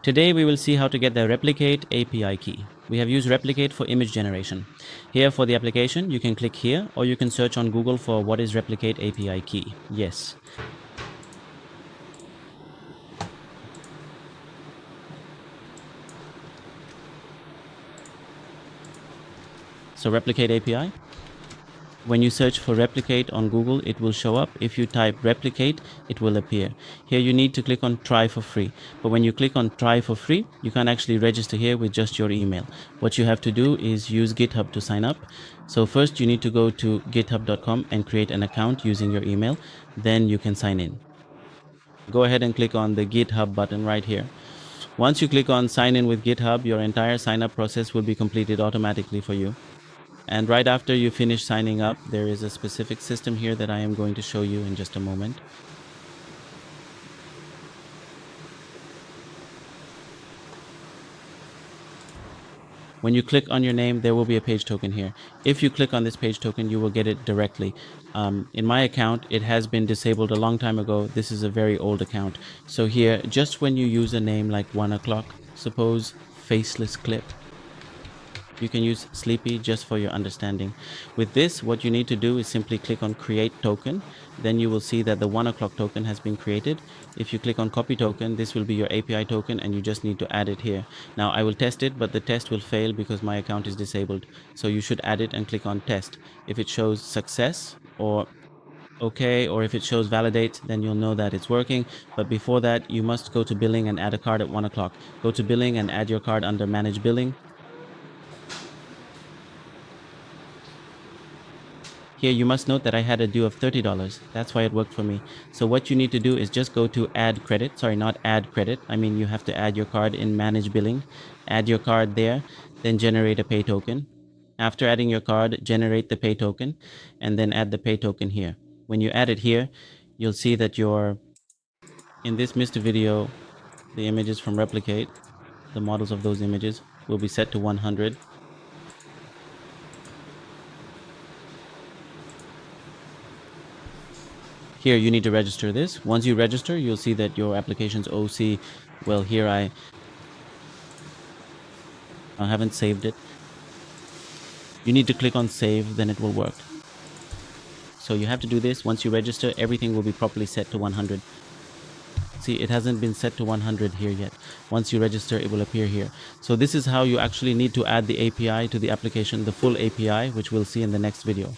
Today we will see how to get the Replicate API key. We have used Replicate for image generation. Here for the application, you can click here or you can search on Google for what is Replicate API key. Yes. So Replicate API. When you search for Replicate on Google, it will show up. If you type Replicate, it will appear. Here you need to click on Try for free. But when you click on Try for free, you can actually register here with just your email. What you have to do is use GitHub to sign up. So first you need to go to github.com and create an account using your email. Then you can sign in. Go ahead and click on the GitHub button right here. Once you click on Sign in with GitHub, your entire sign up process will be completed automatically for you. And right after you finish signing up, there is a specific system here that I am going to show you in just a moment. When you click on your name, there will be a page token here. If you click on this page token, you will get it directly. In my account, it has been disabled a long time ago. This is a very old account. So here, just when you use a name like 1 o'clock, suppose FacelessClip, you can use Sleepy just for your understanding. With this, what you need to do is simply click on Create Token. Then you will see that the 1 o'clock token has been created. If you click on Copy Token, this will be your API token and you just need to add it here. Now I will test it, but the test will fail because my account is disabled. So you should add it and click on Test. If it shows Success or OK, or if it shows Validate, then you'll know that it's working. But before that, you must go to Billing and add a card at 1 o'clock. Go to Billing and add your card under Manage Billing. Here you must note that I had a due of $30. That's why it worked for me. So what you need to do is just go to add credit. Sorry, not add credit. I mean, you have to add your card in manage billing. Add your card there, then generate a pay token. After adding your card, generate the pay token and then add the pay token here. When you add it here, you'll see that in this Mr. video, the images from Replicate, the models of those images will be set to 100. Here you need to register this. Once you register, you'll see that your application's OC, well, here I haven't saved it. You need to click on save, then it will work. So you have to do this. Once you register, everything will be properly set to 100. See, it hasn't been set to 100 here yet. Once you register, it will appear here. So this is how you actually need to add the API to the application, the full API, which we'll see in the next video.